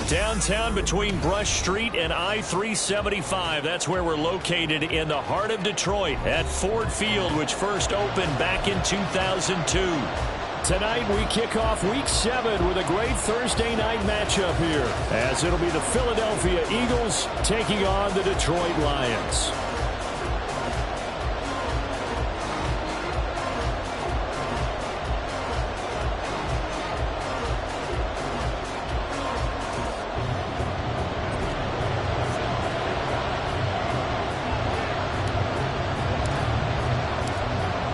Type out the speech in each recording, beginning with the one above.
Downtown between Brush Street and I-375. That's where we're located in the heart of Detroit at Ford Field, which first opened back in 2002. Tonight we kick off Week 7 with a great Thursday night matchup here, as it'll be the Philadelphia Eagles taking on the Detroit Lions.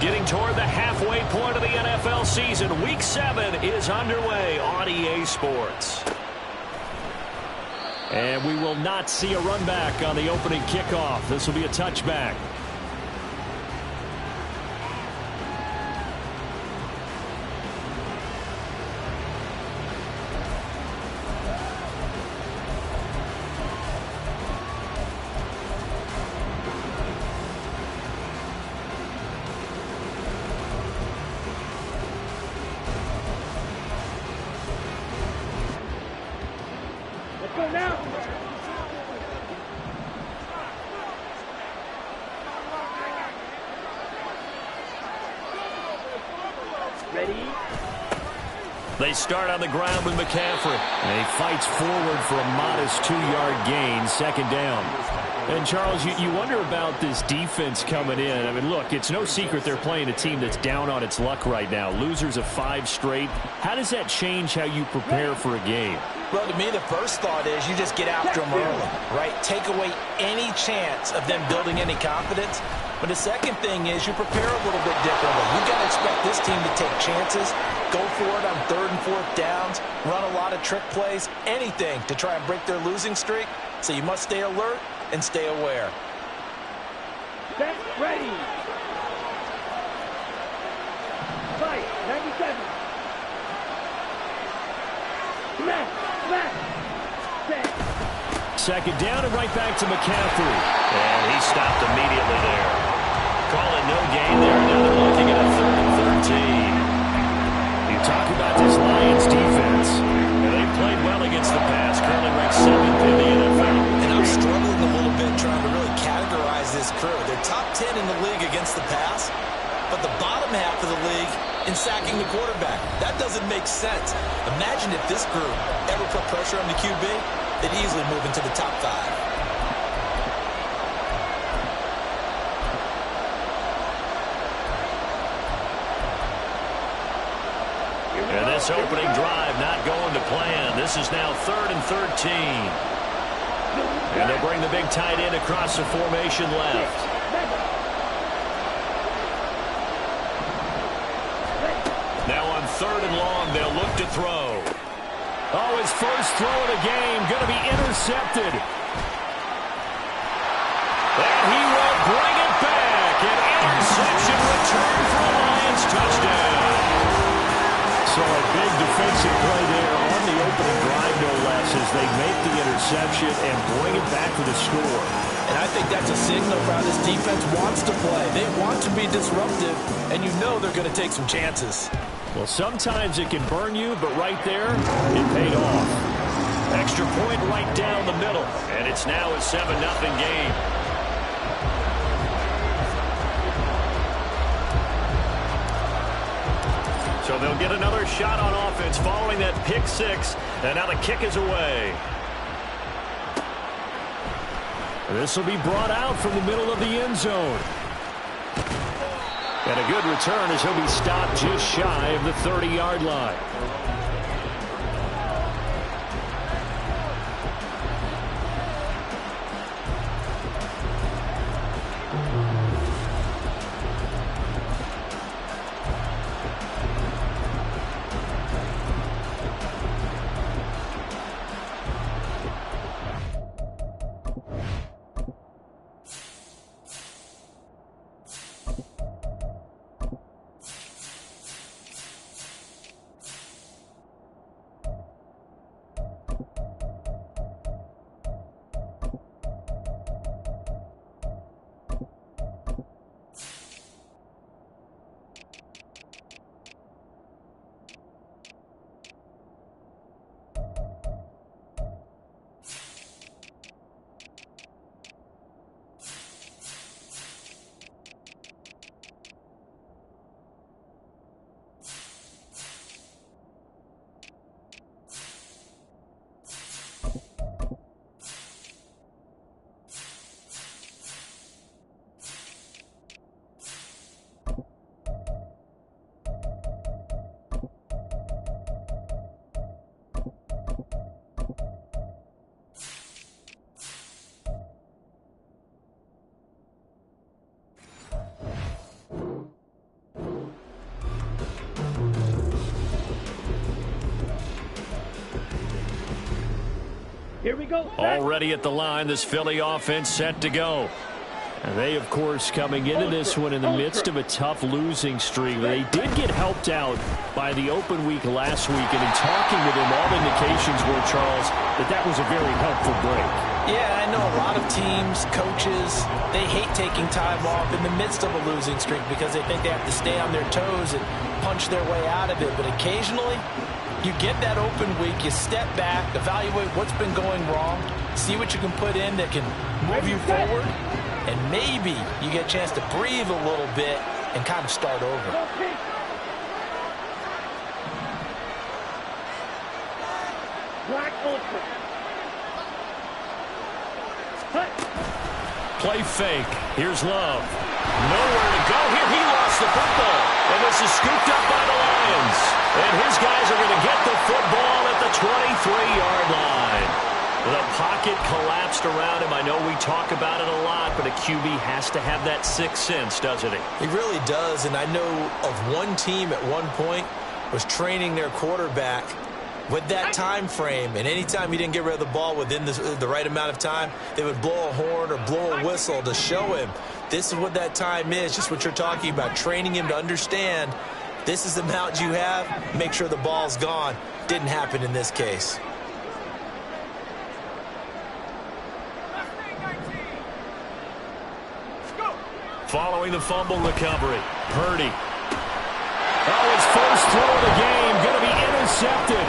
Getting toward the halfway point of the NFL season, Week 7 is underway on EA Sports. And we will not see a run back on the opening kickoff. This will be a touchback. They start on the ground with McCaffrey. And he fights forward for a modest 2-yard gain, second down. And, Charles, you wonder about this defense coming in. I mean, look, it's no secret they're playing a team that's down on its luck right now. Losers of 5 straight. How does that change how you prepare for a game? Well, to me, the first thought is you just get after them early, right? Take away any chance of them building any confidence. But the second thing is you prepare a little bit differently. You've got to expect this team to take chances, go for it on 3rd and 4th downs, run a lot of trick plays, anything to try and break their losing streak. So you must stay alert and stay aware. Set, ready. Fight, 97. Left. Set. Second down and right back to McCaffrey. And he stopped immediately there. Call it no gain there. Now they're looking at a 3rd and 13. You talk about this Lions defense. And they played well against the pass. Currently ranked 7th in the NFL. And I'm struggling a little bit trying to really categorize this crew. They're top 10 in the league against the pass, but the bottom half of the league in sacking the quarterback. That doesn't make sense. Imagine if this group ever put pressure on the QB, they'd easily move into the top 5. And this opening drive not going to plan. This is now 3rd and 13. And they'll bring the big tight end across the formation left. Now on 3rd and long, they'll look to throw. Oh, his first throw of the game going to be intercepted. And he will bring it back. An interception return for a Lions touchdown. So a big defensive play there on the opening drive, no less, as they make the interception and bring it back for the score. And I think that's a signal for how this defense wants to play. They want to be disruptive, and you know they're going to take some chances. Well, sometimes it can burn you, but right there, it paid off. Extra point right down the middle, and it's now a 7-0 game. So they'll get another shot on offense following that pick 6, and now the kick is away. This will be brought out from the middle of the end zone. And a good return as he'll be stopped just shy of the 30-yard line. Here we go. Already at the line, this Philly offense set to go. And they, of course, coming into this one in the midst of a tough losing streak. They did get helped out by the open week last week, and in talking with him, all indications were, Charles, that was a very helpful break. Yeah, I know a lot of teams, coaches, they hate taking time off in the midst of a losing streak because they think they have to stay on their toes and punch their way out of it. But occasionally, you get that open week, you step back, evaluate what's been going wrong, see what you can put in that can move you forward, and maybe you get a chance to breathe a little bit and kind of start over. Black Ultra. Play fake. Here's Love. Nowhere to go here. He lost the football. And this is scooped up by the Lions. And his guys are going to get the football at the 23-yard line. The pocket collapsed around him. I know we talk about it a lot, but a QB has to have that sixth sense, doesn't he? He really does, and I know of one team at one point was training their quarterback with that time frame, and anytime he didn't get rid of the ball within the right amount of time, they would blow a horn or blow a whistle to show him this is what that time is, just what you're talking about, training him to understand this is the amount you have, make sure the ball's gone. Didn't happen in this case. Following the fumble recovery, Purdy. Oh, his first throw of the game going to be intercepted.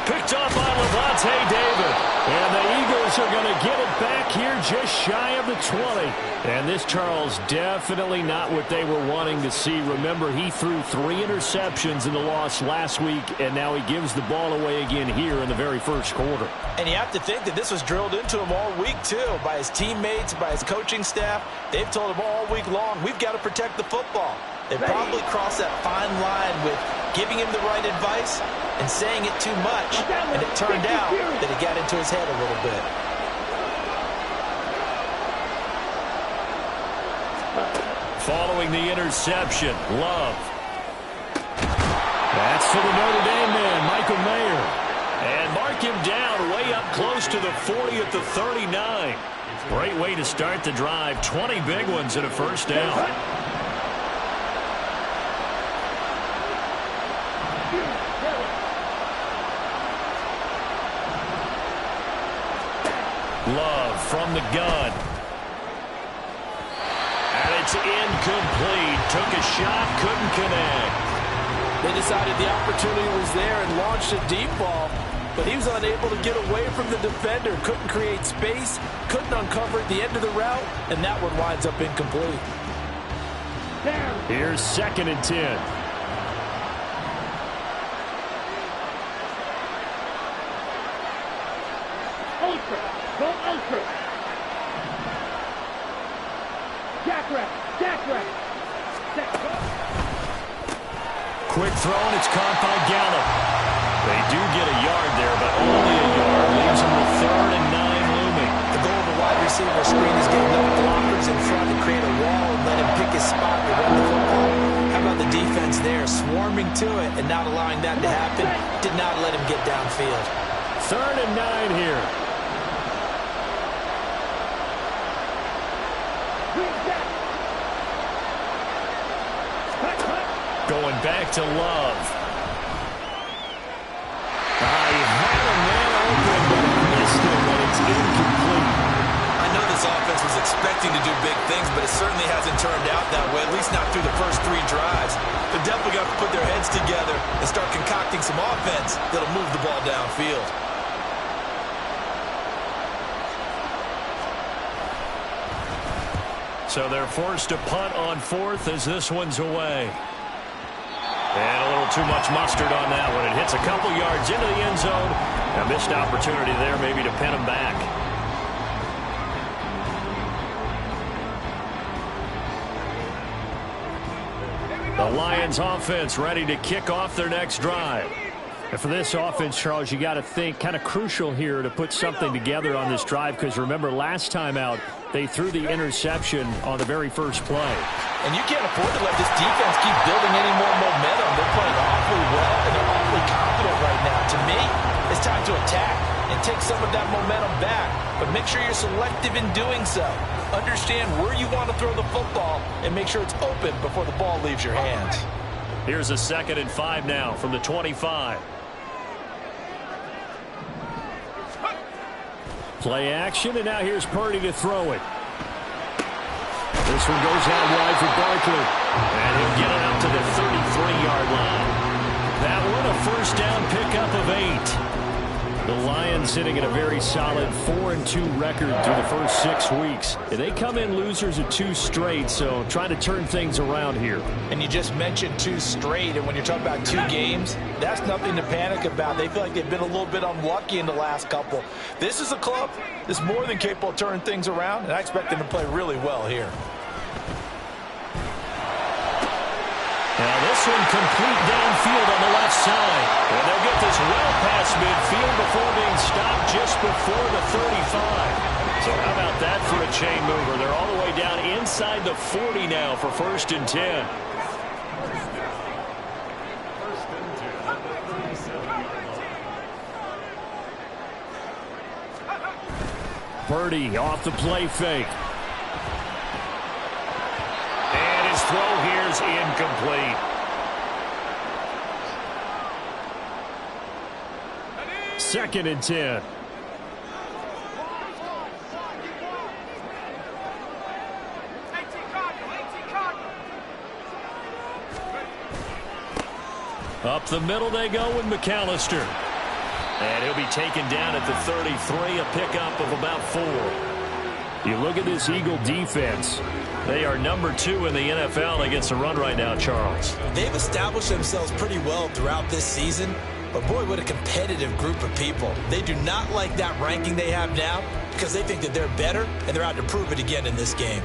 Picked off by Lavonte David. And the Eagles are going to get it back here just shy of the 20. And this, Charles, definitely not what they were wanting to see. Remember, he threw 3 interceptions in the loss last week, and now he gives the ball away again here in the very first quarter. And you have to think that this was drilled into him all week, too, by his teammates, by his coaching staff. They've told him all week long, we've got to protect the football. They probably crossed that fine line with giving him the right advice and saying it too much, and it turned out that it got into his head a little bit. Following the interception, Love. That's to the Notre Dame man, Michael Mayer. And mark him down way up close to the 40 at the 39. Great way to start the drive. 20 big ones and a first down. Love from the gun. And it's incomplete. Took a shot, couldn't connect. They decided the opportunity was there and launched a deep ball, but he was unable to get away from the defender. Couldn't create space, couldn't uncover at the end of the route, and that one winds up incomplete. Here's 2nd and 10. Ultra. Go Ultra. Jackrabbit. Jackrabbit. Quick throw, and it's caught by Gallup. They do get a yard there, but only a yard. Leaves them with 3rd and 9 looming. The goal of the wide receiver screen is getting enough blockers in front to create a wall and let him pick his spot to run the football. How about the defense there, swarming to it and not allowing that to happen? Did not let him get downfield. 3rd and 9 here. Going back to Love. He had a man open, but he missed him, and it's incomplete. I know this offense was expecting to do big things, but it certainly hasn't turned out that way, at least not through the first 3 drives. They're definitely going to put their heads together and start concocting some offense that'll move the ball downfield. So they're forced to punt on 4th as this one's away. And a little too much mustard on that one. It hits a couple yards into the end zone. A missed opportunity there maybe to pin them back. The Lions offense ready to kick off their next drive. And for this offense, Charles, you got to think kind of crucial here to put something together on this drive, because remember last time out they threw the interception on the very first play. And you can't afford to let this defense keep building any more momentum. They're playing awfully well, and they're awfully confident right now. To me, it's time to attack. and take some of that momentum back. But make sure you're selective in doing so. Understand where you want to throw the football and make sure it's open before the ball leaves your hands. Here's a 2nd and 5 now from the 25. Play action, and now here's Purdy to throw it. This one goes out wide for Barkley. And he'll get it up to the 33-yard line. That one a first down pickup of 8. The Lions sitting at a very solid 4-2 record through the first 6 weeks. They come in losers of 2 straight, so trying to turn things around here. And you just mentioned 2 straight, and when you're talking about 2 games, that's nothing to panic about. They feel like they've been a little bit unlucky in the last couple. This is a club that's more than capable of turning things around, and I expect them to play really well here. Now this one complete downfield on the left side. And they'll get this well past midfield before being stopped just before the 35. So how about that for a chain mover? They're all the way down inside the 40 now for 1st and 10. Purdy off the play fake. Throw here's incomplete. Second and 10. Up the middle they go with McAllister. And he'll be taken down at the 33, a pickup of about 4. You look at this Eagle defense. They are number 2 in the NFL against the run right now, Charles. They've established themselves pretty well throughout this season, but boy, what a competitive group of people. They do not like that ranking they have now because they think that they're better, and they're out to prove it again in this game.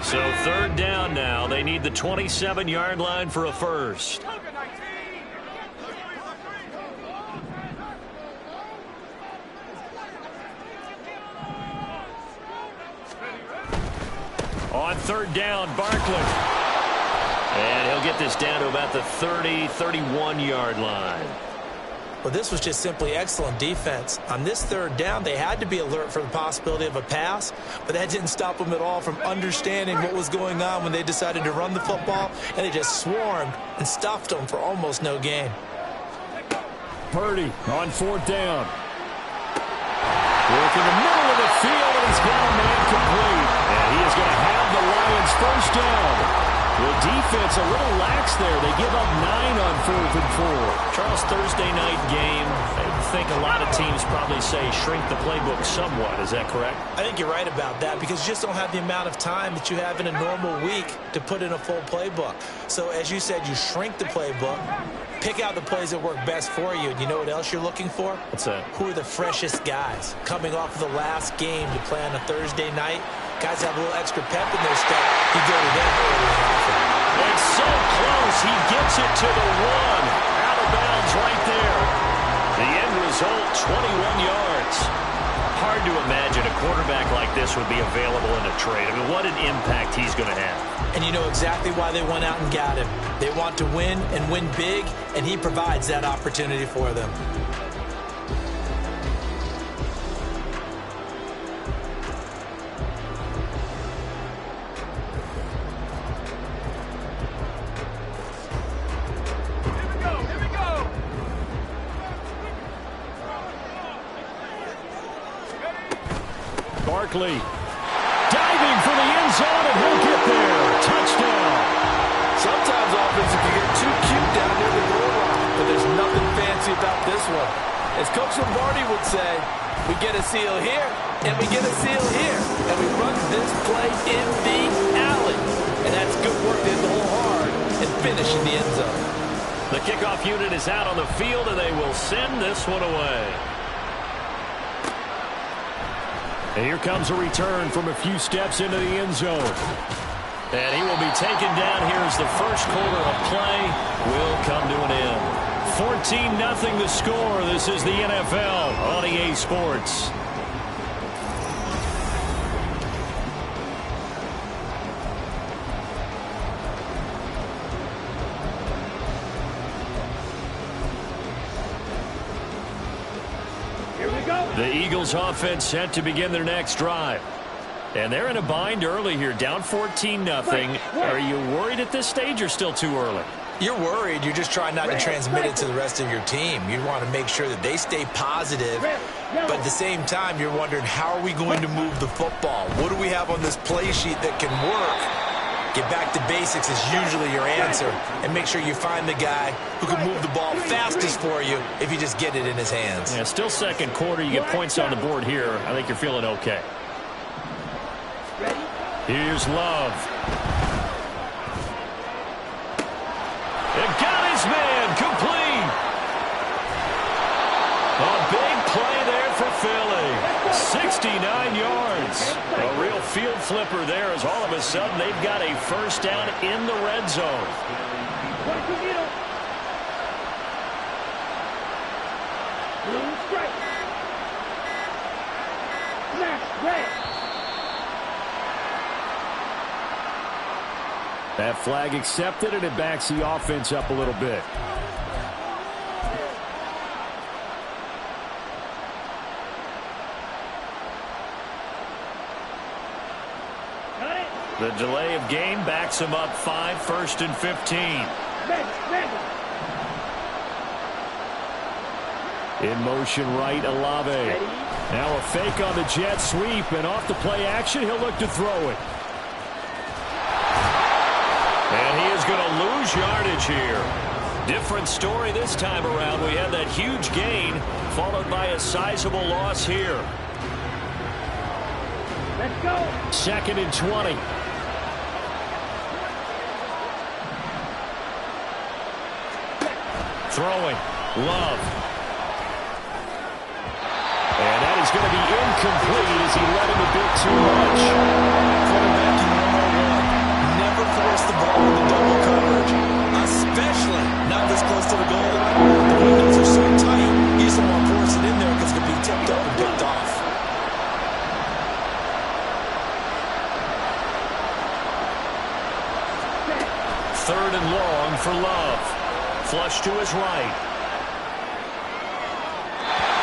So 3rd down now. They need the 27-yard line for a first. On 3rd down, Barkley. And he'll get this down to about the 30, 31-yard line. Well, this was just simply excellent defense. On this 3rd down, they had to be alert for the possibility of a pass, but that didn't stop them at all from understanding what was going on when they decided to run the football, and they just swarmed and stuffed them for almost no gain. Purdy on 4th down. Work in the middle of the field, and he's got a man complete. And he is going to have the Lions first down. The defense a little lax there. They give up 9 on 4th and 4. Charles, Thursday night game, I think a lot of teams probably say shrink the playbook somewhat. Is that correct? I think you're right about that because you just don't have the amount of time that you have in a normal week to put in a full playbook. So as you said, you shrink the playbook, pick out the plays that work best for you. And you know what else you're looking for? What's that? Who are the freshest guys coming off of the last game to play on a Thursday night? Guys have a little extra pep in their step. You go to them early and often. It's so close. He gets it to the 1. Out of bounds right there. The end result, 21 yards. Hard to imagine a quarterback like this would be available in a trade. I mean, what an impact he's going to have. And you know exactly why they went out and got him. They want to win and win big, and he provides that opportunity for them. Barkley diving for the end zone, and he'll get there. Touchdown. Sometimes offenses can get too cute down near the goal line, but there's nothing fancy about this one. As Coach Lombardi would say, we get a seal here, and we get a seal here, and we run this play in the alley. And that's good work. They hit the hole hard and finish in the end zone. The kickoff unit is out on the field, and they will send this one away. And here comes a return from a few steps into the end zone. And he will be taken down here as the first quarter of play will come to an end. 14-0 the score. This is the NFL on EA Sports. Here we go. The Eagles offense set to begin their next drive. And they're in a bind early here, down 14-0. Are you worried at this stage or still too early? You're worried. You're just trying not to transmit it to the rest of your team. You want to make sure that they stay positive. But at the same time, you're wondering, how are we going to move the football? What do we have on this play sheet that can work? Get back to basics is usually your answer. And make sure you find the guy who can move the ball fastest for you if you just get it in his hands. Yeah, still second quarter. You get points on the board here. I think you're feeling okay. Here's Love. And got his man complete. A big play there for Philly. 69 yards. A real field flipper there as all of a sudden they've got a first down in the red zone. That flag accepted, and it backs the offense up a little bit. The delay of game backs him up 5, 1st and 15. In motion right, Olave. Now a fake on the jet sweep, and off the play action, he'll look to throw it. And he is going to lose yardage here. Different story this time around. We had that huge gain, followed by a sizable loss here. Let's go. 2nd and 20. Throwing. Love. And that is going to be incomplete as he let him a bit too much. Quarterbacking 101. Never force the ball into double coverage, especially not this close to the goal line. The windows are so tight, you just don't want to force it in there because it could be tipped up and picked off. Third and long for Love. Flush to his right.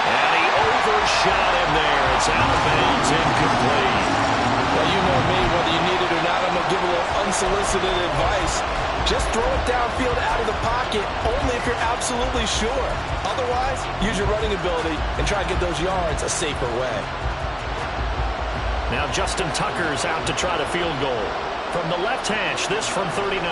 And he overshot him there. It's out of bounds, incomplete. Well, you know me, whether you need it or not, I'm going to give a little unsolicited advice. Just throw it downfield out of the pocket, only if you're absolutely sure. Otherwise, use your running ability and try to get those yards a safer way. Now Justin Tucker's out to try to field goal. From the left hash, this from 39.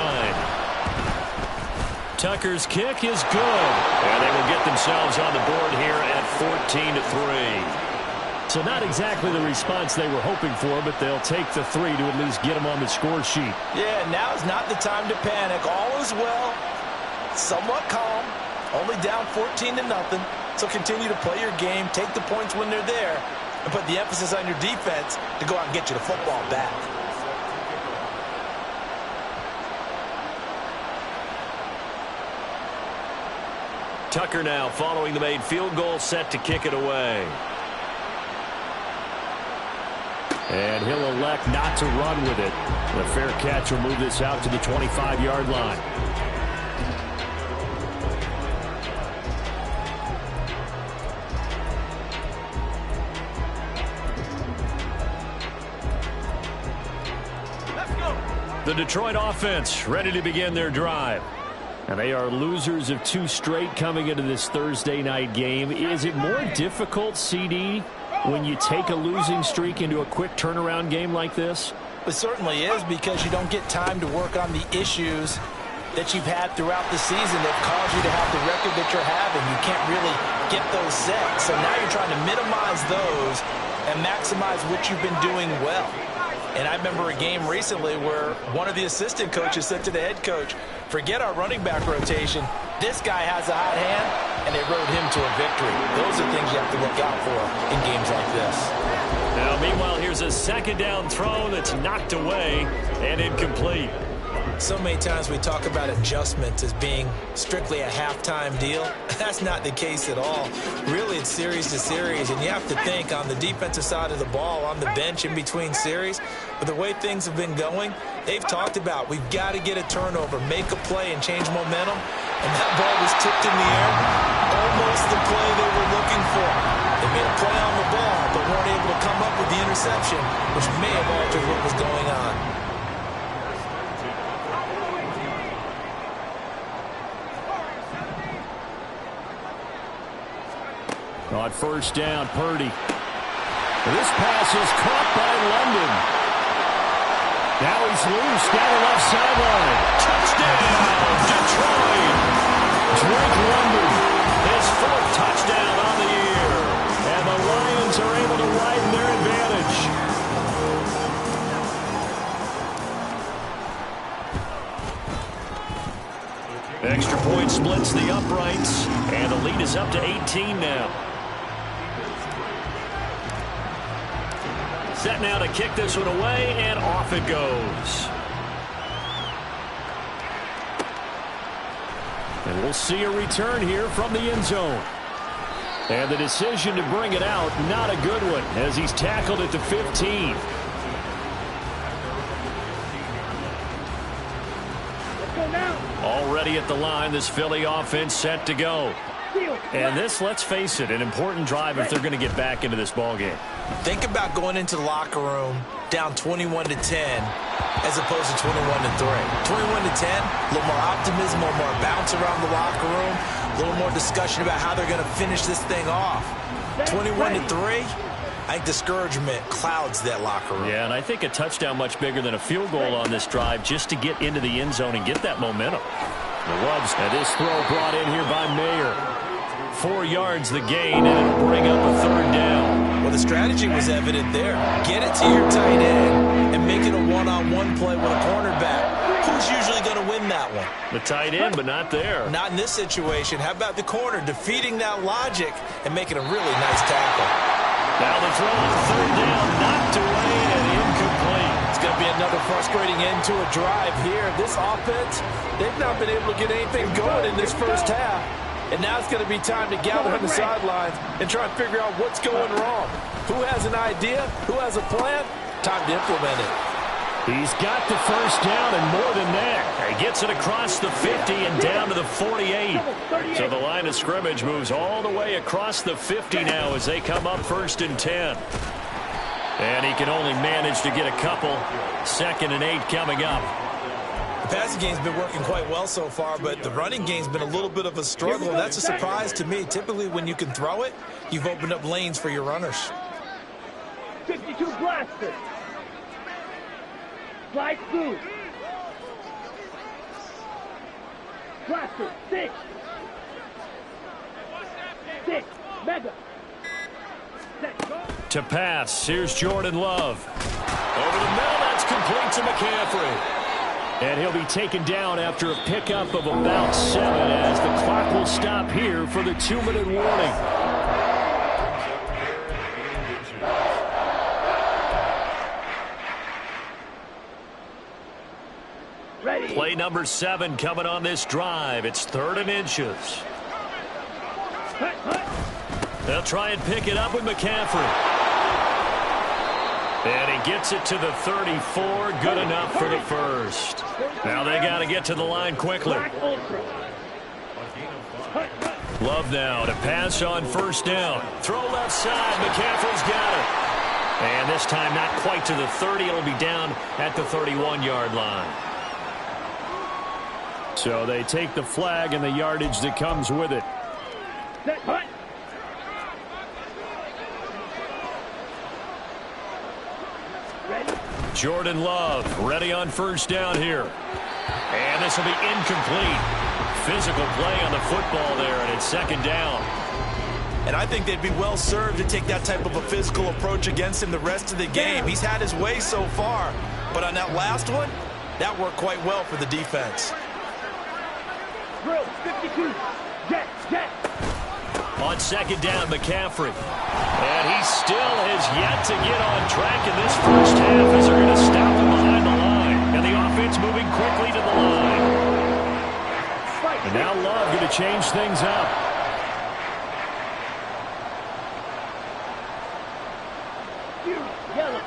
Tucker's kick is good. And they will get themselves on the board here at 14-3. So not exactly the response they were hoping for, but they'll take the 3 to at least get them on the score sheet. Yeah, now's not the time to panic. All is well. Somewhat calm. Only down 14-0. So continue to play your game, take the points when they're there, and put the emphasis on your defense to go out and get you the football back. Tucker now following the made field goal, set to kick it away. And he'll elect not to run with it. The fair catch will move this out to the 25-yard line. Let's go. The Detroit offense ready to begin their drive. And they are losers of 2 straight coming into this Thursday night game. Is it more difficult, CD, when you take a losing streak into a quick turnaround game like this? It certainly is, because you don't get time to work on the issues that you've had throughout the season that caused you to have the record that you're having. You can't really get those set. So now you're trying to minimize those and maximize what you've been doing well. And I remember a game recently where one of the assistant coaches said to the head coach, forget our running back rotation. This guy has a hot hand, and they rode him to a victory. Those are things you have to look out for in games like this. Now, meanwhile, here's a second down throw that's knocked away and incomplete. So many times we talk about adjustments as being strictly a halftime deal. That's not the case at all. Really, it's series to series, and you have to think on the defensive side of the ball, on the bench in between series. But the way things have been going, they've talked about we've got to get a turnover, make a play, and change momentum. And that ball was tipped in the air, almost the play they were looking for. They made a play on the ball, but weren't able to come up with the interception, which may have altered what was going on. On first down, Purdy. This pass is caught by London. Now he's loose down the left sideline. Touchdown, Detroit! Drake London, his fourth touchdown on the year. And the Lions are able to widen their advantage. Extra point splits the uprights, and the lead is up to 18 now. Set now to kick this one away, and off it goes. And we'll see a return here from the end zone. And the decision to bring it out, not a good one, as he's tackled at the 15. Already at the line, this Philly offense set to go. And this, let's face it, an important drive if they're going to get back into this ballgame. Think about going into the locker room down 21-10 as opposed to 21-3. 21-10, a little more optimism, a little more bounce around the locker room, a little more discussion about how they're going to finish this thing off. 21-3, I think discouragement clouds that locker room. Yeah, and I think a touchdown much bigger than a field goal on this drive just to get into the end zone and get that momentum. The Loves, and this throw brought in here by Mayer. 4 yards the gain, and it'll bring up a third down. Well, the strategy was evident there. Get it to your tight end and make it a one-on-one play with a cornerback. Who's usually going to win that one? The tight end, but not there. Not in this situation. How about the corner defeating that logic and making a really nice tackle? Now the throw on third down, knocked away and incomplete. It's going to be another frustrating end to a drive here. This offense, they've not been able to get anything going in this first half. And now it's going to be time to gather on the sidelines and try and figure out what's going wrong. Who has an idea? Who has a plan? Time to implement it. He's got the first down and more than that. He gets it across the 50 and down to the 48. So the line of scrimmage moves all the way across the 50 now as they come up 1st and 10. And he can only manage to get a couple. 2nd and 8 coming up. The passing game's been working quite well so far, but the running game's been a little bit of a struggle. That's a surprise to me. Typically, when you can throw it, you've opened up lanes for your runners. 52 blaster. Slide through. Blaster. 6. 6. Mega. Set. Go. To pass, here's Jordan Love. Over the middle, that's complete to McCaffrey. And he'll be taken down after a pickup of about 7 as the clock will stop here for the 2-minute warning. Ready. Play number 7 coming on this drive. It's 3rd and inches. They'll try and pick it up with McCaffrey. And he gets it to the 34. Good enough for the first. Now they got to get to the line quickly. Love now to pass on first down. Throw left side. McCaffrey's got it. And this time not quite to the 30. It'll be down at the 31-yard line. So they take the flag and the yardage that comes with it. Jordan Love ready on first down here. And this will be incomplete. Physical play on the football there, and it's 2nd down. And I think they'd be well served to take that type of a physical approach against him the rest of the game. He's had his way so far, but on that last one, that worked quite well for the defense. Drill, 52. Jet, jet. On 2nd down, McCaffrey. And he still has yet to get on track in this first half as they're going to stop him behind the line. And the offense moving quickly to the line. And now Love going to change things up. Yellow.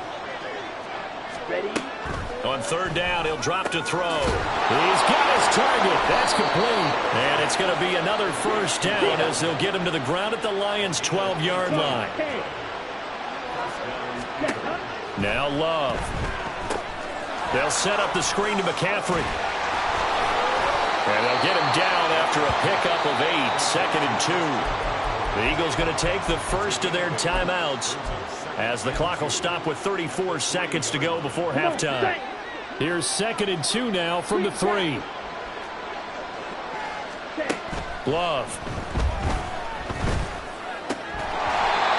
Ready. on third down. He'll drop to throw. He's got his target. That's complete. And it's going to be another first down as they'll get him to the ground at the Lions' 12-yard line. Now Love. They'll set up the screen to McCaffrey. And they'll get him down after a pickup of 8, 2nd and 2. The Eagles going to take the first of their timeouts as the clock will stop with 34 seconds to go before halftime. Here's 2nd and 2 now from the 3. Love.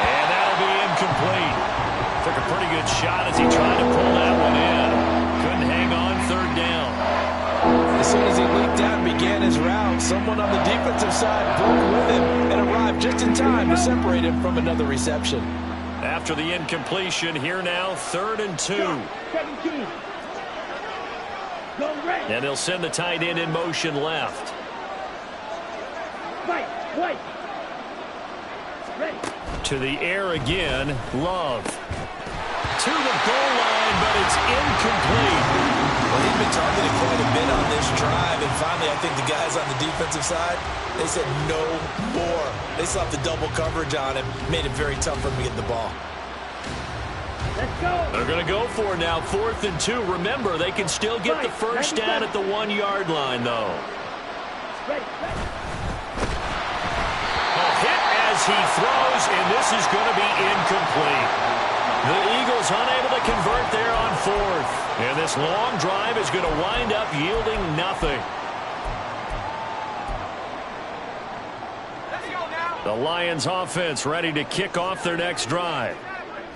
And that'll be incomplete. Took a pretty good shot as he tried to pull that one in. Couldn't hang on third down. As soon as he leaked out and began his route, someone on the defensive side broke with him and arrived just in time to separate him from another reception. After the incompletion, here now, 3rd and 2. 17. Go red. And they'll send the tight end in motion left. Fight. White. Ready. To the air again, Love. To the goal line, but it's incomplete. Well, he's been targeted quite a bit on this drive, and finally I think the guys on the defensive side, they said no more. They slapped the double coverage on him, made it very tough for him to get the ball. Let's go. They're going to go for it now, 4th and 2. Remember, they can still get the first down at the 1-yard line, though. Ready. Hit as he throws, and this is going to be incomplete. The Eagles unable to convert there on 4th. And this long drive is going to wind up yielding nothing. The Lions offense ready to kick off their next drive.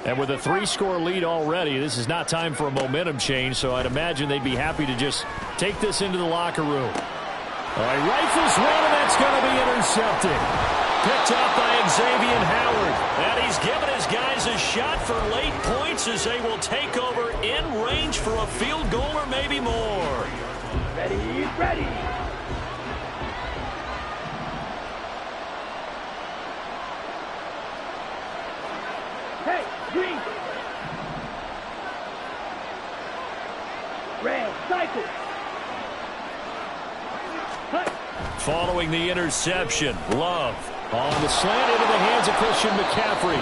And with a 3-score lead already, this is not time for a momentum change, so I'd imagine they'd be happy to just take this into the locker room. All right, rifles one, and that's going to be intercepted. Picked up by Xavier Howard. And he's given his guys a shot for late points as they will take over in range for a field goal or maybe more. Ready. Ready. Hey, green. Red. Cycle. Hut. Following the interception, Love on the slant into the hands of Christian McCaffrey.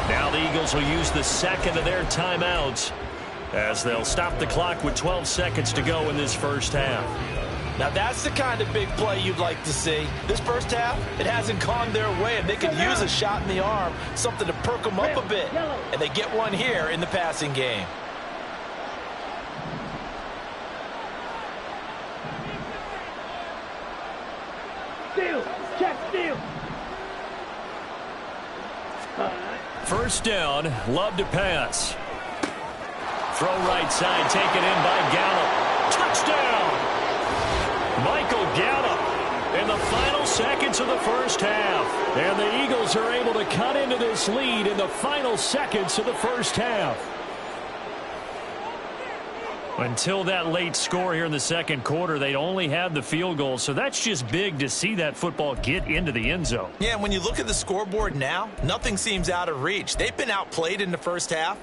Now the Eagles will use the second of their timeouts as they'll stop the clock with 12 seconds to go in this first half. Now that's the kind of big play you'd like to see. This first half, it hasn't gone their way, and they could use a shot in the arm, something to perk them up a bit. And they get one here in the passing game. Steal. Check steal. First down, Love to pass. Throw right side, taken in by Gallup. Touchdown! Michael Gallup in the final seconds of the first half. And the Eagles are able to cut into this lead in the final seconds of the first half. Until that late score here in the second quarter, they'd only had the field goal, so that's just big to see that football get into the end zone. Yeah, and when you look at the scoreboard now, nothing seems out of reach. They've been outplayed in the first half,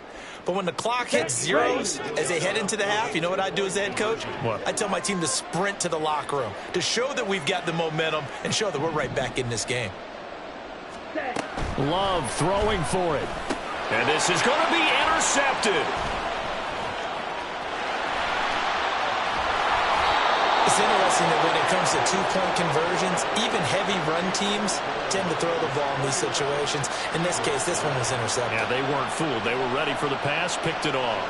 but when the clock hits zeros as they head into the half, you know what I do as a head coach? What? I tell my team to sprint to the locker room to show that we've got the momentum and show that we're right back in this game. Love throwing for it. And this is going to be intercepted. It's interesting that when it comes to two-point conversions, even heavy run teams tend to throw the ball in these situations. In this case, this one was intercepted. Yeah, they weren't fooled. They were ready for the pass, picked it off.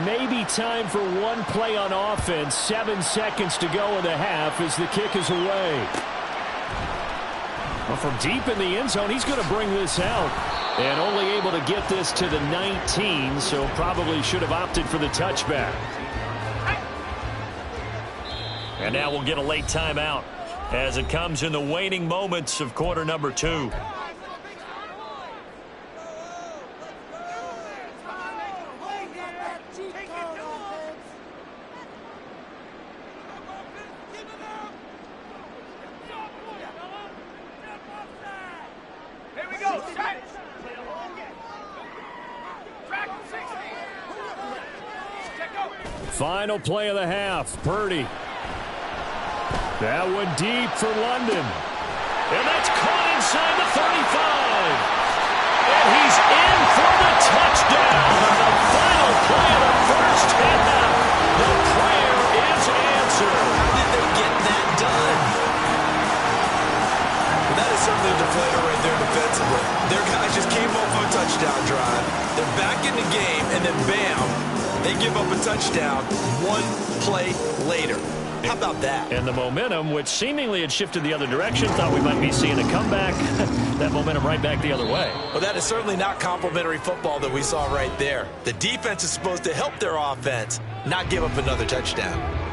Maybe time for one play on offense. 7 seconds to go in the half as the kick is away. Well, from deep in the end zone, he's going to bring this out. And only able to get this to the 19, so probably should have opted for the touchback. And now we'll get a late timeout as it comes in the waning moments of quarter number 2. Final play of the half. Purdy. That one deep for London. And that's caught inside the 35. And he's in for the touchdown. The final play of the first half. The prayer is answered. How did they get that done? Well, that is certainly a deflator right there defensively. Their guys just came off of a touchdown drive. They're back in the game, and then bam, they give up a touchdown one play later. How about that? And the momentum, which seemingly had shifted the other direction, thought we might be seeing a comeback. That momentum right back the other way. Well, that is certainly not complimentary football that we saw right there. The defense is supposed to help their offense, not give up another touchdown.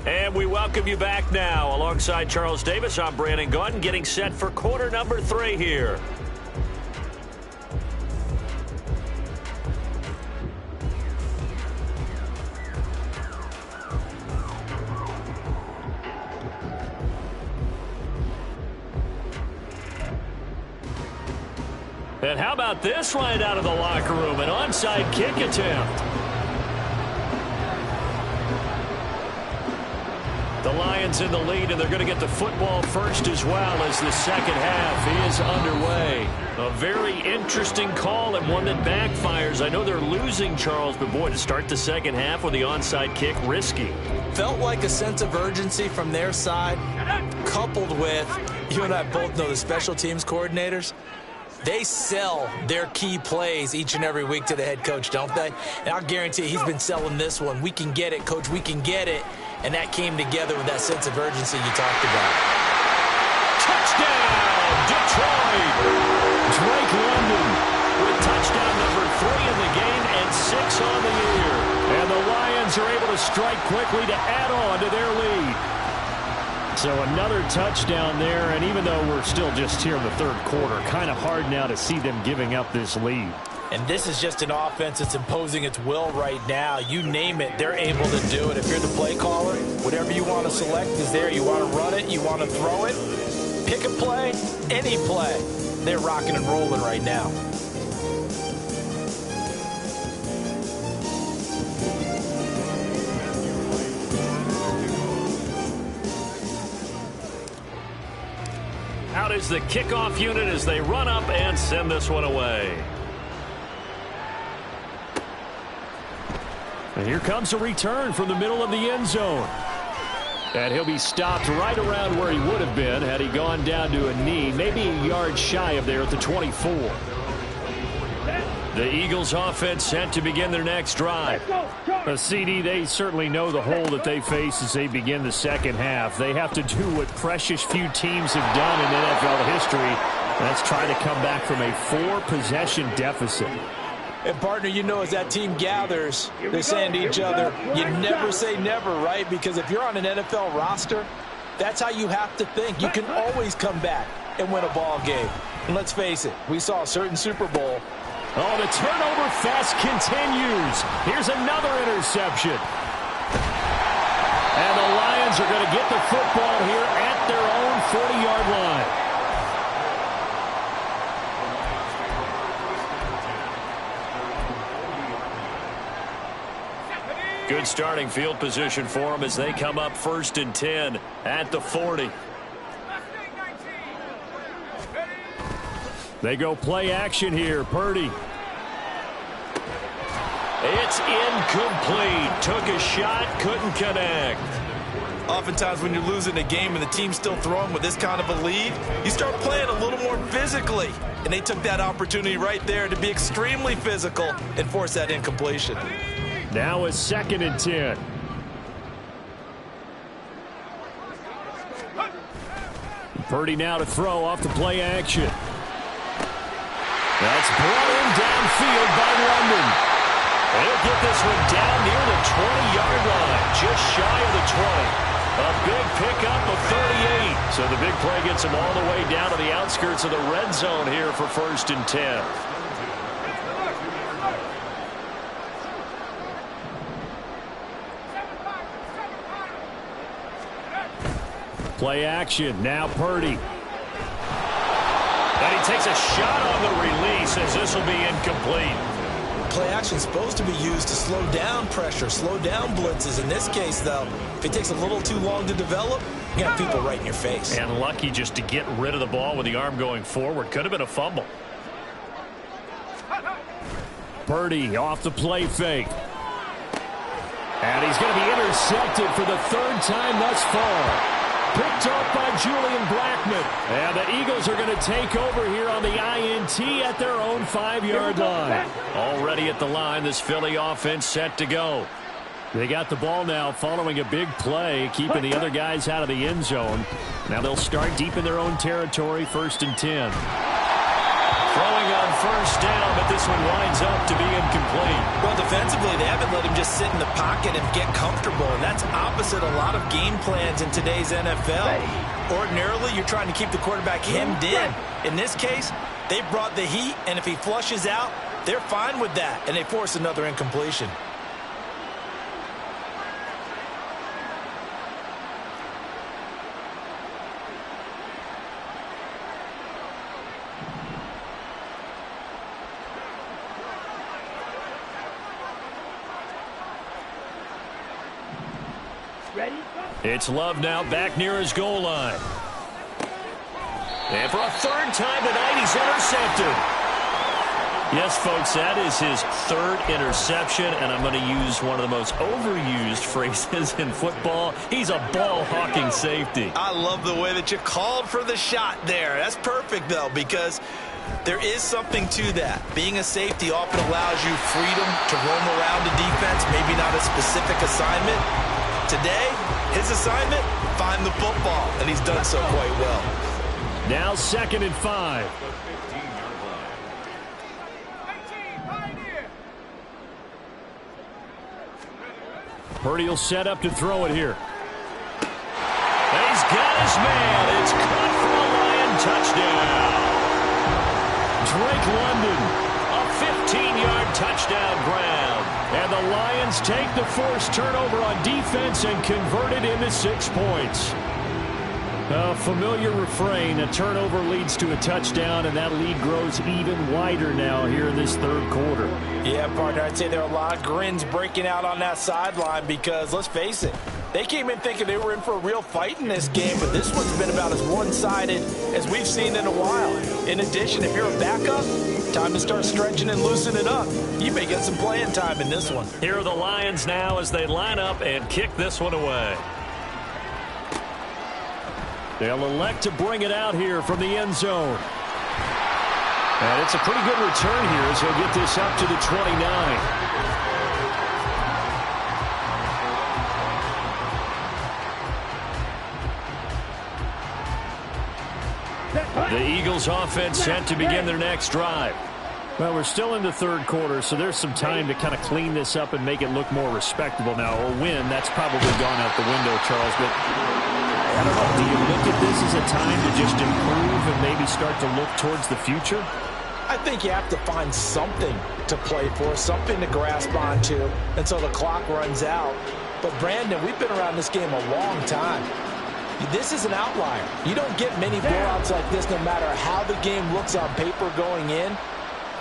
And we welcome you back now. Alongside Charles Davis, I'm Brandon Gaudin, getting set for quarter number 3 here. And how about this right out of the locker room? An onside kick attempt. The Lions in the lead, and they're going to get the football first as well as the second half is underway. A very interesting call and one that backfires. I know they're losing, Charles, but boy, to start the second half with the onside kick, risky. Felt like a sense of urgency from their side, coupled with, you and I both know the special teams coordinators. They sell their key plays each and every week to the head coach, don't they? And I'll guarantee he's been selling this one. We can get it, coach, we can get it. And that came together with that sense of urgency you talked about. Touchdown, Detroit! Drake London with touchdown number 3 in the game and 6 on the year. And the Lions are able to strike quickly to add on to their lead. So another touchdown there, and even though we're still just here in the third quarter, kind of hard now to see them giving up this lead. And this is just an offense that's imposing its will right now. You name it, they're able to do it. If you're the play caller, whatever you want to select is there. You want to run it, you want to throw it, pick a play, any play. They're rocking and rolling right now. Out is the kickoff unit as they run up and send this one away. And here comes a return from the middle of the end zone. And he'll be stopped right around where he would have been had he gone down to a knee, maybe a yard shy of there at the 24. The Eagles offense set to begin their next drive. CD, they certainly know the hole that they face as they begin the second half. They have to do what precious few teams have done in NFL history. That's try to come back from a 4-possession deficit. And, partner, you know, as that team gathers, they're saying to each other, you never say never, right? Because if you're on an NFL roster, that's how you have to think. You can always come back and win a ball game. And let's face it, we saw a certain Super Bowl. Oh, the turnover fest continues. Here's another interception. And the Lions are going to get the football here at their own 40-yard line. Good starting field position for them as they come up 1st and 10 at the 40. They go play action here. Purdy. It's incomplete. Took a shot, couldn't connect. Oftentimes when you're losing a game and the team's still throwing with this kind of a lead, you start playing a little more physically. And they took that opportunity right there to be extremely physical and force that incompletion. Now it's 2nd and 10. Purdy now to throw off the play action. That's brought in downfield by London. He'll get this one down near the 20-yard line, just shy of the 20. A big pickup of 38. So the big play gets him all the way down to the outskirts of the red zone here for 1st and 10. Play action. Now Purdy. And he takes a shot on the release as this will be incomplete. Play action is supposed to be used to slow down pressure, slow down blitzes. In this case, though, if it takes a little too long to develop, you got people right in your face. And lucky just to get rid of the ball with the arm going forward. Could have been a fumble. Purdy off the play fake. And he's going to be intercepted for the 3rd time thus far. Picked up by Julian Blackmon. And the Eagles are going to take over here on the INT at their own 5-yard line. Already at the line, this Philly offense set to go. They got the ball now following a big play, keeping the other guys out of the end zone. Now they'll start deep in their own territory, 1st and 10. Throwing on 1st down, but this one winds up to be incomplete. Well, defensively, they haven't let him just sit in the pocket and get comfortable, and that's opposite a lot of game plans in today's NFL. Ordinarily, you're trying to keep the quarterback hemmed in. In this case, they brought the heat, and if he flushes out, they're fine with that, and they force another incompletion. It's Love now back near his goal line. And for a 3rd time tonight, he's intercepted. Yes, folks, that is his 3rd interception, and I'm going to use one of the most overused phrases in football. He's a ball-hawking safety. I love the way that you called for the shot there. That's perfect, though, because there is something to that. Being a safety often allows you freedom to roam around the defense, maybe not a specific assignment. Today, his assignment, find the football, and he's done so quite well. Now 2nd and 5. Purdy will set up to throw it here. And he's got his man. It's caught for a Lion touchdown. Drake London, a 15-yard touchdown grab. And the Lions take the forced turnover on defense and convert it into 6 points. A familiar refrain, a turnover leads to a touchdown, and that lead grows even wider now here in this 3rd quarter. Yeah, partner, I'd say there are a lot of grins breaking out on that sideline because, let's face it, they came in thinking they were in for a real fight in this game, but this one's been about as one-sided as we've seen in a while. In addition, if you're a backup, time to start stretching and loosening up. You may get some playing time in this one. Here are the Lions now as they line up and kick this one away. They'll elect to bring it out here from the end zone. And it's a pretty good return here as he'll get this up to the 29. The Eagles offense set to begin their next drive. Well, we're still in the 3rd quarter, so there's some time to kind of clean this up and make it look more respectable. Now, a win, that's probably gone out the window, Charles, but I don't know. Do you look at this as a time to just improve and maybe start to look towards the future? I think you have to find something to play for, something to grasp onto until the clock runs out. But, Brandon, we've been around this game a long time. This is an outlier. You don't get many blowouts like this no matter how the game looks on paper going in.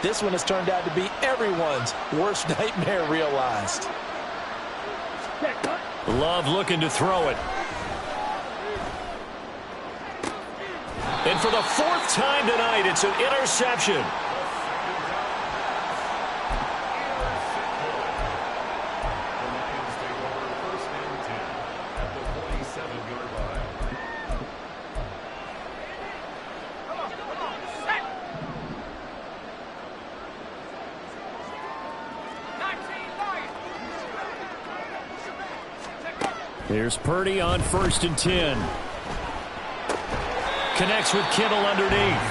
This one has turned out to be everyone's worst nightmare realized. Love looking to throw it. And for the 4th time tonight, it's an interception. Here's Purdy on 1st and 10. Connects with Kittle underneath.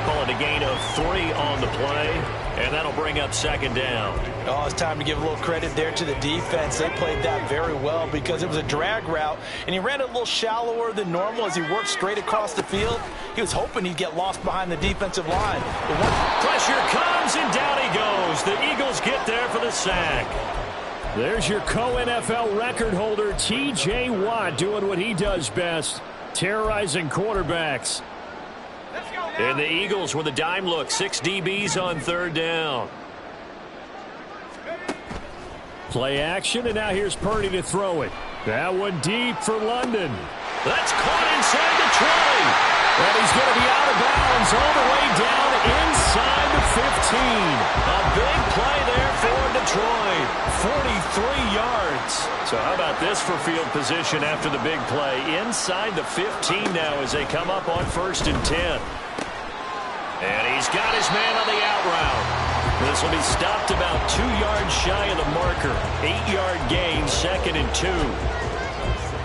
tackle and a gain of 3 on the play, and that'll bring up second down. Oh, it's time to give a little credit there to the defense. They played that very well because it was a drag route, and he ran it a little shallower than normal as he worked straight across the field. He was hoping he'd get lost behind the defensive line. Pressure comes, and down he goes. The Eagles get there for the sack. There's your co-NFL record holder, T.J. Watt, doing what he does best, terrorizing quarterbacks. And the Eagles with a dime look, 6 DBs on third down. Play action, and now here's Purdy to throw it. That one deep for London. That's caught inside the 20. And he's going to be out of bounds all the way down inside the 15. A big play there for Detroit. 43 yards. So how about this for field position after the big play? Inside the 15 now as they come up on 1st and 10. And he's got his man on the out route. This will be stopped about 2 yards shy of the marker. 8-yard gain, 2nd and 2.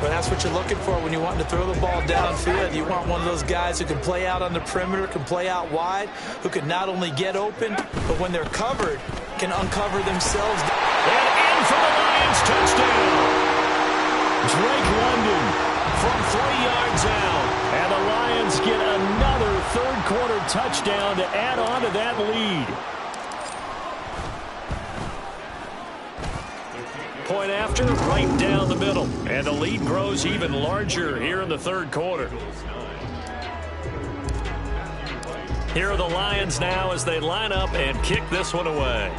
Well, that's what you're looking for when you want to throw the ball downfield. You want one of those guys who can play out on the perimeter, can play out wide, who can not only get open, but when they're covered, can uncover themselves. And in for the Lions, touchdown. Drake London from 3 yards out. And the Lions get another third-quarter touchdown to add on to that lead. Point after, right down the middle. And the lead grows even larger here in the third quarter. Here are the Lions now as they line up and kick this one away.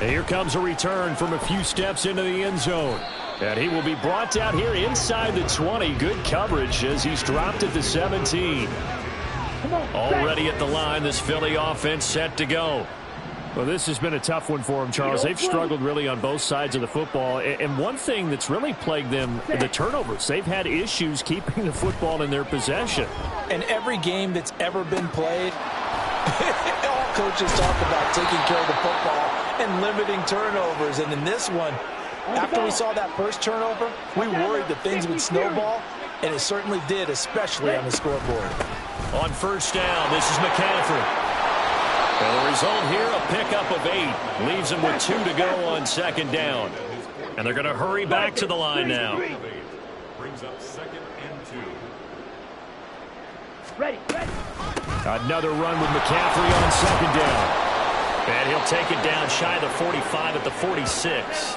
And here comes a return from a few steps into the end zone. And he will be brought down here inside the 20. Good coverage as he's dropped at the 17. Already at the line, this Philly offense set to go. Well, this has been a tough one for them, Charles. They've struggled really on both sides of the football. And one thing that's really plagued them, the turnovers. They've had issues keeping the football in their possession. And every game that's ever been played, all coaches talk about taking care of the football and limiting turnovers. And in this one, after we saw that first turnover, we worried that things would snowball, and it certainly did, especially on the scoreboard. On 1st down, this is McCaffrey. And the result here, a pickup of 8. Leaves them with 2 to go on 2nd down. And they're going to hurry back to the line now. Brings up 2nd and 2. Ready. Another run with McCaffrey on 2nd down. And he'll take it down shy of the 45 at the 46.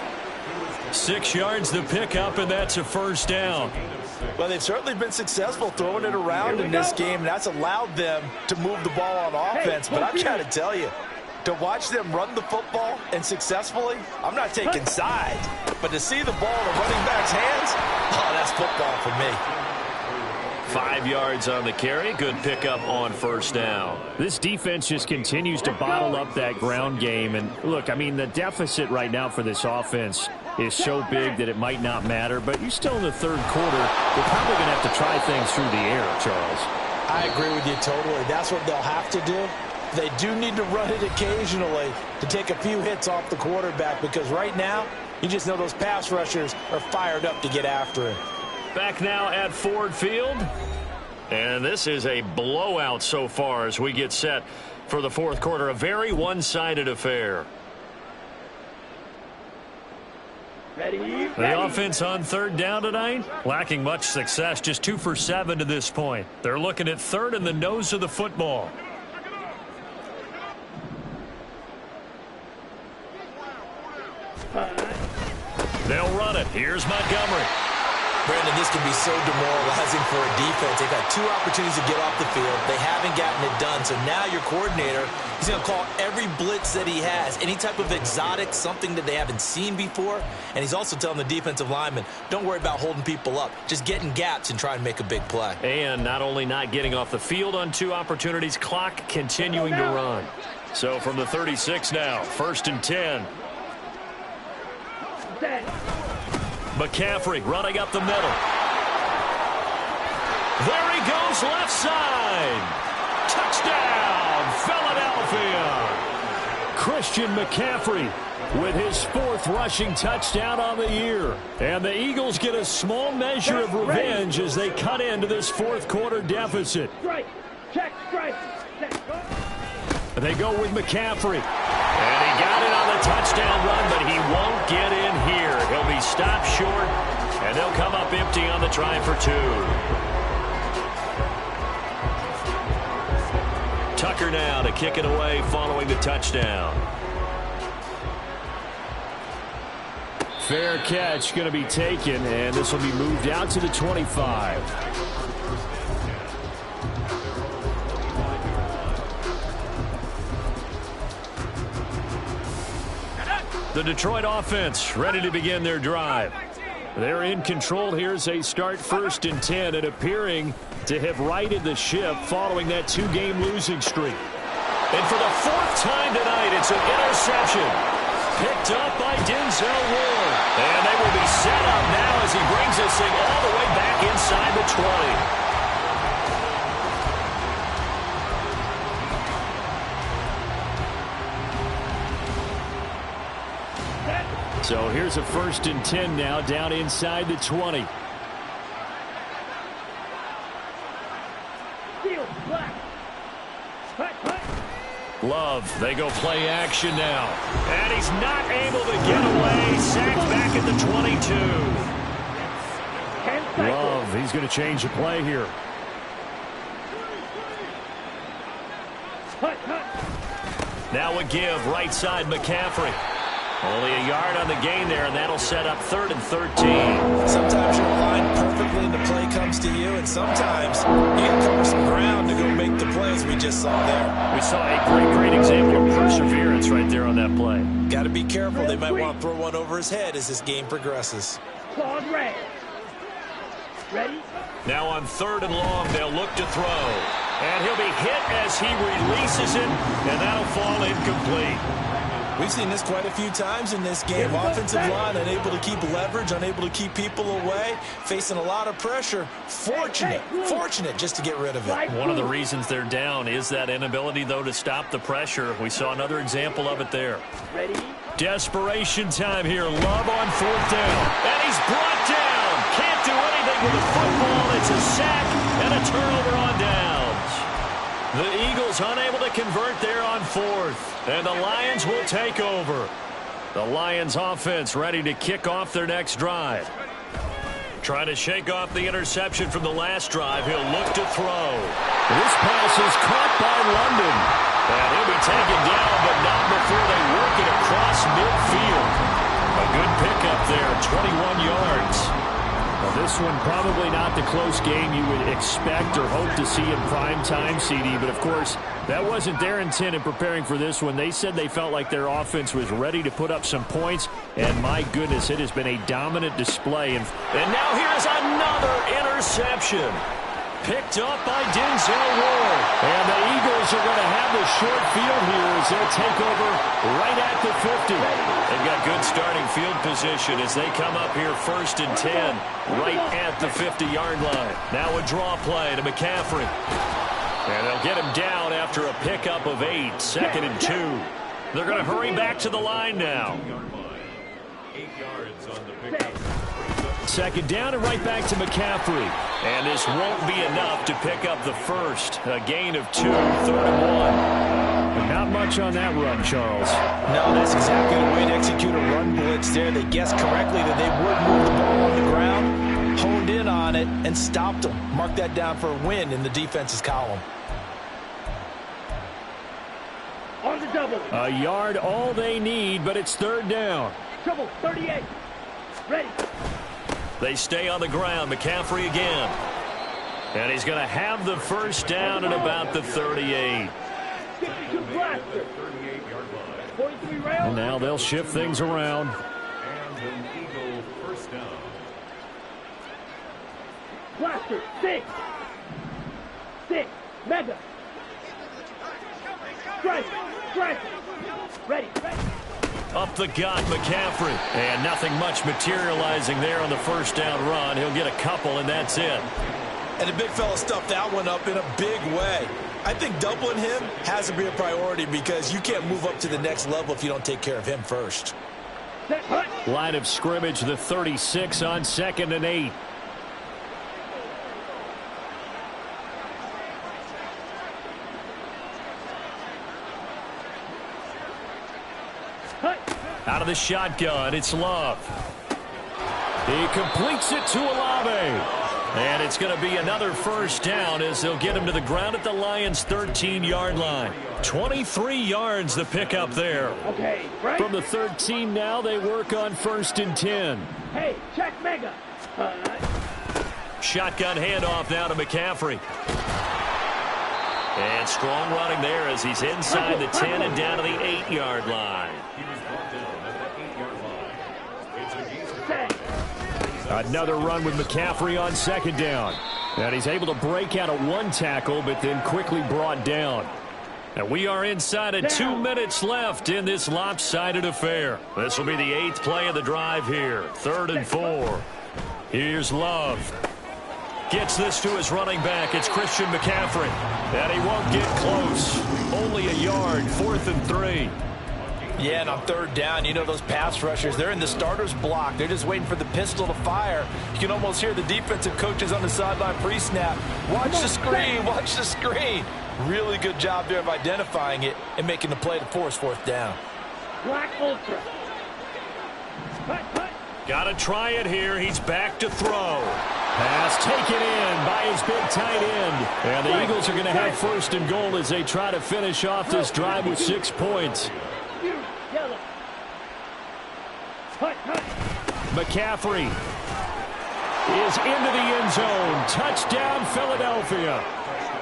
6 yards the pickup, and that's a 1st down. Well, they've certainly been successful throwing it around in this game, and that's allowed them to move the ball on offense. But I've got to tell you, to watch them run the football and successfully, I'm not taking sides, but to see the ball in the running back's hands, oh, that's football for me. 5 yards on the carry. Good pickup on 1st down. This defense just continues to bottle up that ground game. And look, I mean, the deficit right now for this offense is so big that it might not matter. But you're still in the third quarter. They're probably going to have to try things through the air, Charles. I agree with you totally. That's what they'll have to do. They do need to run it occasionally to take a few hits off the quarterback, because right now, you just know those pass rushers are fired up to get after him. Back now at Ford Field. And this is a blowout so far as we get set for the fourth quarter. A very one-sided affair. Ready. The offense on 3rd down tonight, lacking much success, just 2 for 7 to this point. They're looking at 3rd in the nose of the football. They'll run it. Here's Montgomery. Brandon, this can be so demoralizing for a defense. They've had 2 opportunities to get off the field. They haven't gotten it done. So now your coordinator is going to call every blitz that he has, any type of exotic, something that they haven't seen before. And he's also telling the defensive linemen, don't worry about holding people up. Just get in gaps and try and make a big play. And not only not getting off the field on 2 opportunities, clock continuing to run. So from the 36 now, 1st and 10. McCaffrey running up the middle. There he goes, left side. Touchdown, Philadelphia. Christian McCaffrey with his 4th rushing touchdown on the year. And the Eagles get a small measure of revenge as they cut into this 4th quarter deficit. Strike. Check. Strike. They go with McCaffrey. And he got it on the touchdown run, but he won't get in here. He'll be stopped short, and they'll come up empty on the try for 2. Tucker now to kick it away following the touchdown. Fair catch going to be taken, and this will be moved out to the 25. The Detroit offense ready to begin their drive. They're in control here as they start 1st and 10 and appearing to have righted the ship following that 2-game losing streak. And for the 4th time tonight, it's an interception. Picked up by Denzel Ward. And they will be set up now as he brings this thing all the way back inside the 20. So here's a 1st and 10 now down inside the 20. Love, they go play action now. And he's not able to get away. Sacked back at the 22. Love, he's going to change the play here. Now a give, right side McCaffrey. Only a yard on the gain there, and that'll set up 3rd and 13. Sometimes you're aligned perfectly and the play comes to you, and sometimes you got to cover some ground to go make the plays we just saw there. We saw a great example of perseverance right there on that play. Got to be careful. They might want to throw one over his head as this game progresses. Claude Ray. Ready? Now on 3rd and long, they'll look to throw. And he'll be hit as he releases it, and that'll fall incomplete. We've seen this quite a few times in this game. Offensive line unable to keep leverage, unable to keep people away, facing a lot of pressure. Fortunate just to get rid of it. One of the reasons they're down is that inability, though, to stop the pressure. We saw another example of it there. Ready? Desperation time here. Love on 4th down. And he's brought down. Can't do anything with the football. It's a sack and a turnover on downs. The Eagles unable to convert there on 4th. And the Lions will take over. The Lions offense ready to kick off their next drive. Trying to shake off the interception from the last drive. He'll look to throw. This pass is caught by London. And he'll be taken down, but not before they work it across midfield. A good pickup there, 21 yards. Well, this one probably not the close game you would expect or hope to see in prime time, CD. But, of course, that wasn't their intent in preparing for this one. They said they felt like their offense was ready to put up some points. And, my goodness, it has been a dominant display. And now here's another interception. Picked up by Denzel Ward. And the Eagles are going to have the short field here as they'll take over right at the 50. They've got good starting field position as they come up here 1st and 10 right at the 50-yard line. Now a draw play to McCaffrey. And they'll get him down after a pickup of 8, 2nd and 2. They're going to hurry back to the line now. 8 yards on the pickup. 2nd down and right back to McCaffrey. And this won't be enough to pick up the first. A gain of 2, 3rd and 1. Not much on that run, Charles. No, that's exactly the way to execute a run blitz there. They guessed correctly that they would move the ball on the ground, honed in on it, and stopped them. Mark that down for a win in the defense's column. On the double. A yard all they need, but it's 3rd down. Trouble, 38. Ready. They stay on the ground. McCaffrey again. And he's going to have the 1st down at about the 38. And now they'll shift things around. And an Eagle 1st down. Blaster, 6. Mega. Strike. Ready. Up the gut, McCaffrey. And nothing much materializing there on the 1st down run. He'll get a couple, and that's it. And the big fella stuffed that one up in a big way. I think doubling him has to be a priority because you can't move up to the next level if you don't take care of him first. Line of scrimmage, the 36 on 2nd and 8. Out of the shotgun, it's Love. He completes it to Olave. And it's going to be another first down as they'll get him to the ground at the Lions' 13-yard line. 23 yards the pickup there. Okay, right. From the 13 now, they work on 1st and 10. Hey, check Mega. Shotgun handoff now to McCaffrey. And strong running there as he's inside the 10 and down to the 8-yard line. He was brought down at the 8-yard line. It's a gain of 10. Another run with McCaffrey on 2nd down. And he's able to break out of one tackle, but then quickly brought down. And we are inside of 2 minutes left in this lopsided affair. This will be the 8th play of the drive here. 3rd and 4. Here's Love. Gets this to his running back. It's Christian McCaffrey. And he won't get close. Only a yard. 4th and 3. Yeah, and on 3rd down, you know those pass rushers, they're in the starter's block. They're just waiting for the pistol to fire. You can almost hear the defensive coaches on the sideline pre-snap. Watch the screen, watch the screen. Really good job there of identifying it and making the play to force 4th down. Black Ultra. Got to try it here. He's back to throw. Pass taken in by his big tight end. And the Eagles are going to have 1st and goal as they try to finish off this drive with 6 points. Yellow. McCaffrey is into the end zone. Touchdown, Philadelphia.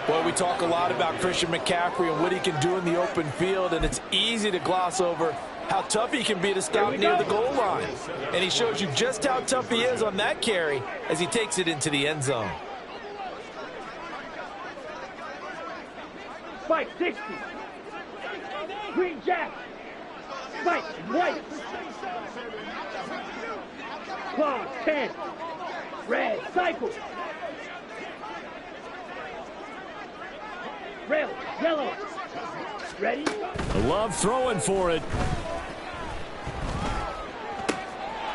Well, we talk a lot about Christian McCaffrey and what he can do in the open field, and it's easy to gloss over how tough he can be to stop near the goal line. And he shows you just how tough he is on that carry as he takes it into the end zone. Spike 60. Green Jack. Spike white. Claw 10. Red cycle. Rail yellow. Ready? Love throwing for it.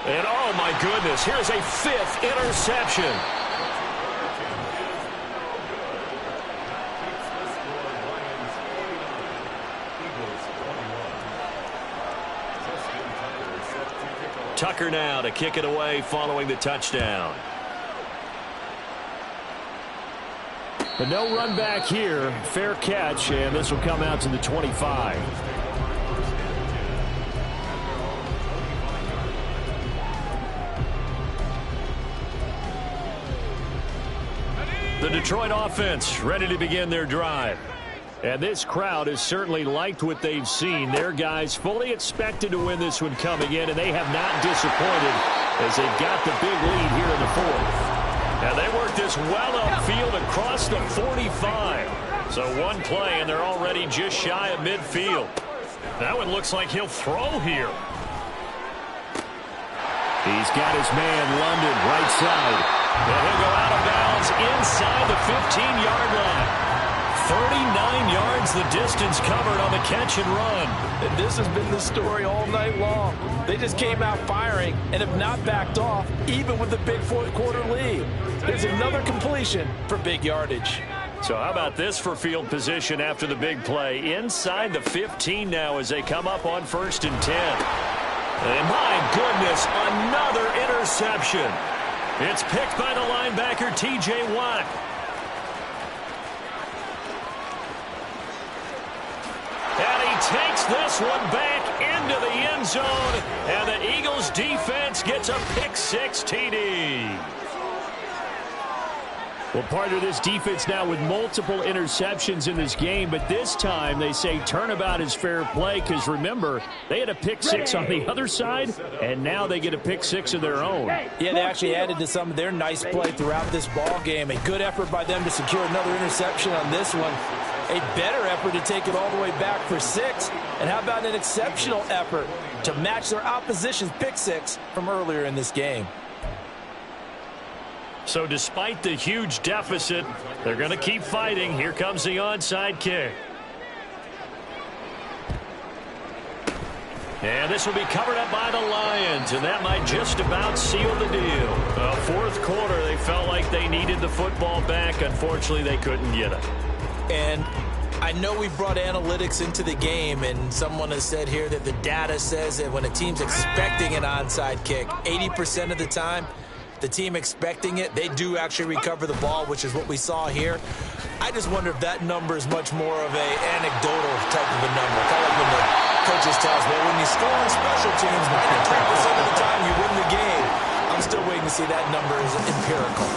And oh my goodness, here's a 5th interception. Tucker now to kick it away following the touchdown. But no run back here. Fair catch, and this will come out to the 25. The Detroit offense ready to begin their drive. And this crowd has certainly liked what they've seen. Their guys fully expected to win this one coming in, and they have not disappointed as they've got the big lead here in the 4th. And they work this well upfield across the 45. So one play, and they're already just shy of midfield. That one looks like he'll throw here. He's got his man, London, right side. And he'll go out of bounds inside the 15-yard line. 39 yards the distance covered on the catch and run. And this has been the story all night long. They just came out firing and have not backed off, even with the big 4th quarter lead. There's another completion for big yardage. So how about this for field position after the big play? Inside the 15 now as they come up on 1st and 10. And my goodness, another interception. It's picked by the linebacker, T.J. Watt. And he takes this one back into the end zone. And the Eagles defense gets a pick-6 TD. Well, part of this defense now with multiple interceptions in this game, but this time they say turnabout is fair play because, remember, they had a pick-6 on the other side, and now they get a pick-6 of their own. Yeah, they actually added to some of their nice play throughout this ball game. A good effort by them to secure another interception on this one. A better effort to take it all the way back for 6. And how about an exceptional effort to match their opposition's pick-6 from earlier in this game? So despite the huge deficit, they're going to keep fighting. Here comes the onside kick. And this will be covered up by the Lions, and that might just about seal the deal. Fourth quarter, they felt like they needed the football back. Unfortunately, they couldn't get it. And I know we brought analytics into the game, and someone has said here that the data says that when a team's expecting an onside kick, 80% of the time, the team expecting it, they do actually recover the ball, which is what we saw here. I just wonder if that number is much more of a anecdotal type of a number. Kind of like when the coaches tell us, well, when you score on special teams, 93% of the time you win the game. I'm still waiting to see that number is empirical.